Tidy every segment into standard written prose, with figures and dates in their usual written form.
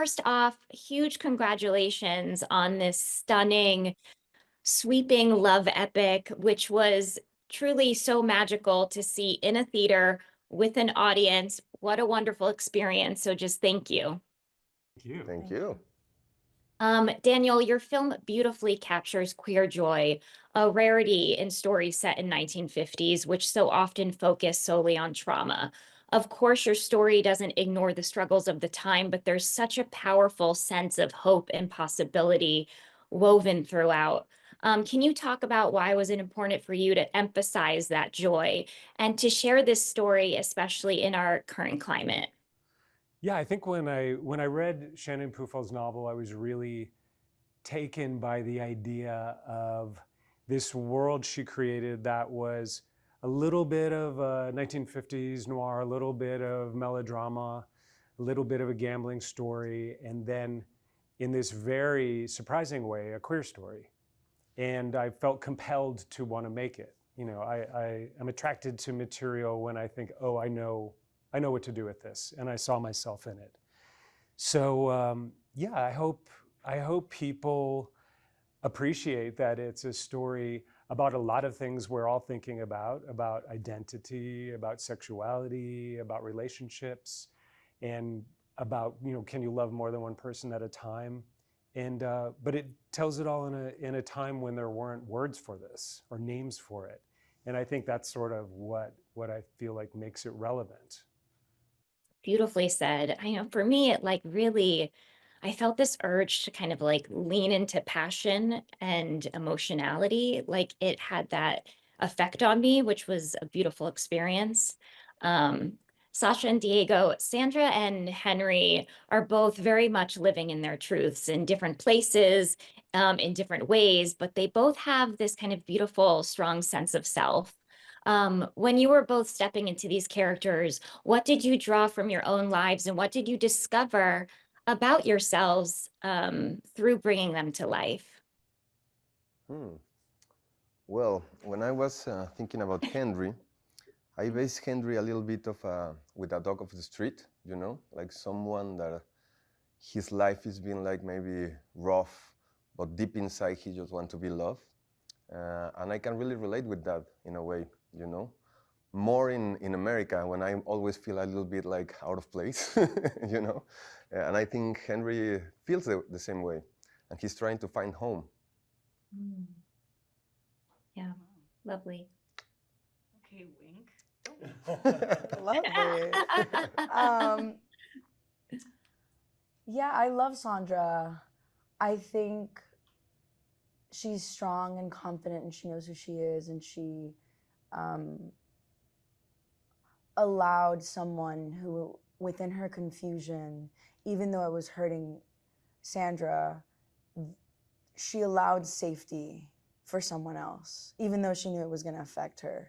first off, huge congratulations on this stunning, sweeping love epic, which was truly so magical to see in a theater with an audience. What a wonderful experience. So just thank you. Thank you. Thank you. Daniel, your film beautifully captures queer joy, a rarity in stories set in 1950s, which so often focus solely on trauma. Of course, your story doesn't ignore the struggles of the time, but there's such a powerful sense of hope and possibility woven throughout. Can you talk about why was it important for you to emphasize that joy and to share this story, especially in our current climate? Yeah, I think when I read Shannon Pufal's novel, I was really taken by the idea of this world she created that was a little bit of a 1950s noir, a little bit of melodrama, a little bit of a gambling story, and then in this very surprising way, a queer story. And I felt compelled to want to make it. You know, I am attracted to material when I think, oh, I know what to do with this, and I saw myself in it. So yeah, I hope people appreciate that it's a story about a lot of things we're all thinking about identity, about sexuality, about relationships, and about, you know, can you love more than one person at a time? And but it tells it all in a time when there weren't words for this or names for it. And I think that's sort of what I feel like makes it relevant. Beautifully said. I know for me, it like really, I felt this urge to kind of like lean into passion and emotionality. Like it had that effect on me, which was a beautiful experience. Um, Sasha and Diego, Sandra and Henry are both very much living in their truths in different places, in different ways, but they both have this kind of beautiful, strong sense of self. When you were both stepping into these characters, what did you draw from your own lives and what did you discover about yourselves through bringing them to life? Hmm. Well, when I was thinking about Henry, I based Henry a little bit of with a dog of the street, you know, like someone that his life is being like maybe rough, but deep inside he just wants to be loved. And I can really relate with that in a way, you know. More in America when I always feel a little bit like out of place, you know. And I think Henry feels the same way, and he's trying to find home. Mm. Yeah, lovely. Okay, wink. Lovely. Yeah, I love Sandra. I think she's strong and confident and she knows who she is, and she allowed someone who, within her confusion, even though it was hurting Sandra, she allowed safety for someone else, even though she knew it was going to affect her.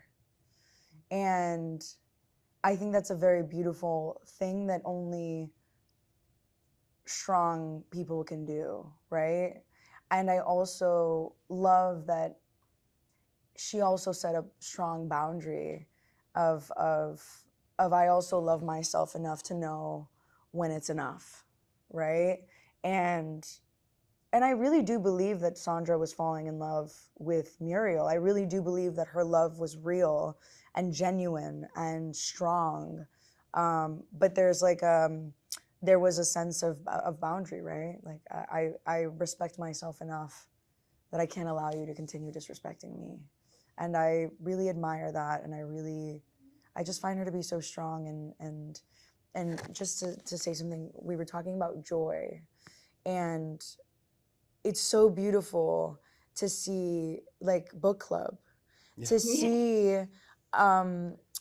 And I think that's a very beautiful thing that only strong people can do, right? And I also love that she also set a strong boundary of I also love myself enough to know when it's enough, right? And I really do believe that Sandra was falling in love with Muriel. I really do believe that her love was real and genuine and strong. But there's like there was a sense of boundary, right? Like I respect myself enough that I can't allow you to continue disrespecting me. And I really admire that, and I just find her to be so strong. And just to say something, we were talking about joy, and it's so beautiful to see, like, book club, to see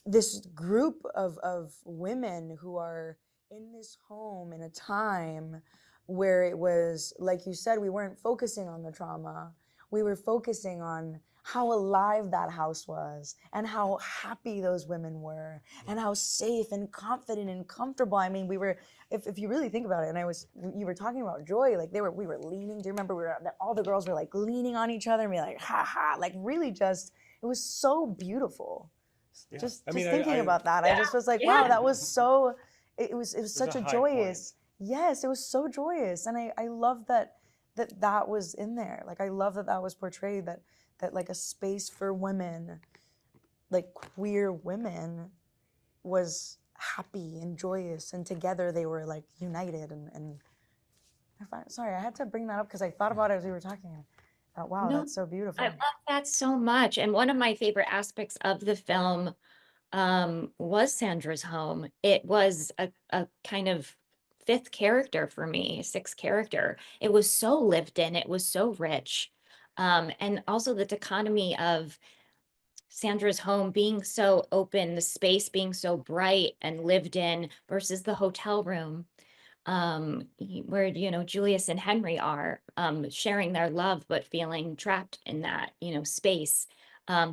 this group of women who are in this home in a time where it was, like you said, we weren't focusing on the trauma. We were focusing on how alive that house was and how happy those women were and how safe and confident and comfortable. I mean, we were, if you really think about it, and you were talking about joy, like we were leaning. Do you remember all the girls were like leaning on each other and be like, ha ha, like really just, it was so beautiful. Yeah. Just I mean, thinking about that, Yeah. I just was like, Yeah. wow, that was so, it was such a high joyous, Yes, it was so joyous, and I love that was in there. Like I love that was portrayed, that like a space for women, like queer women, was happy and joyous, and together they were like united. And sorry, I had to bring that up because I thought about it as we were talking. I thought, wow, No, that's so I beautiful. love that so much. And one of my favorite aspects of the film was Sandra's home. It was a kind of fifth character for me, sixth character. It was so lived in, it was so rich. And also the dichotomy of Sandra's home being so open, the space being so bright and lived in versus the hotel room where Julius and Henry are sharing their love but feeling trapped in that space.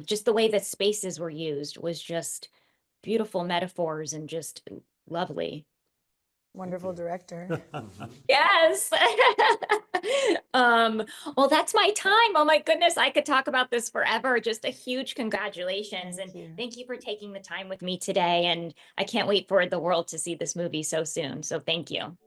Just the way that spaces were used was just beautiful metaphors and just lovely. Wonderful director. Yes. Well, that's my time. Oh my goodness, I could talk about this forever. Just a huge congratulations. Thank And you. thank you for taking the time with me today. And I can't wait for the world to see this movie so soon. So thank you.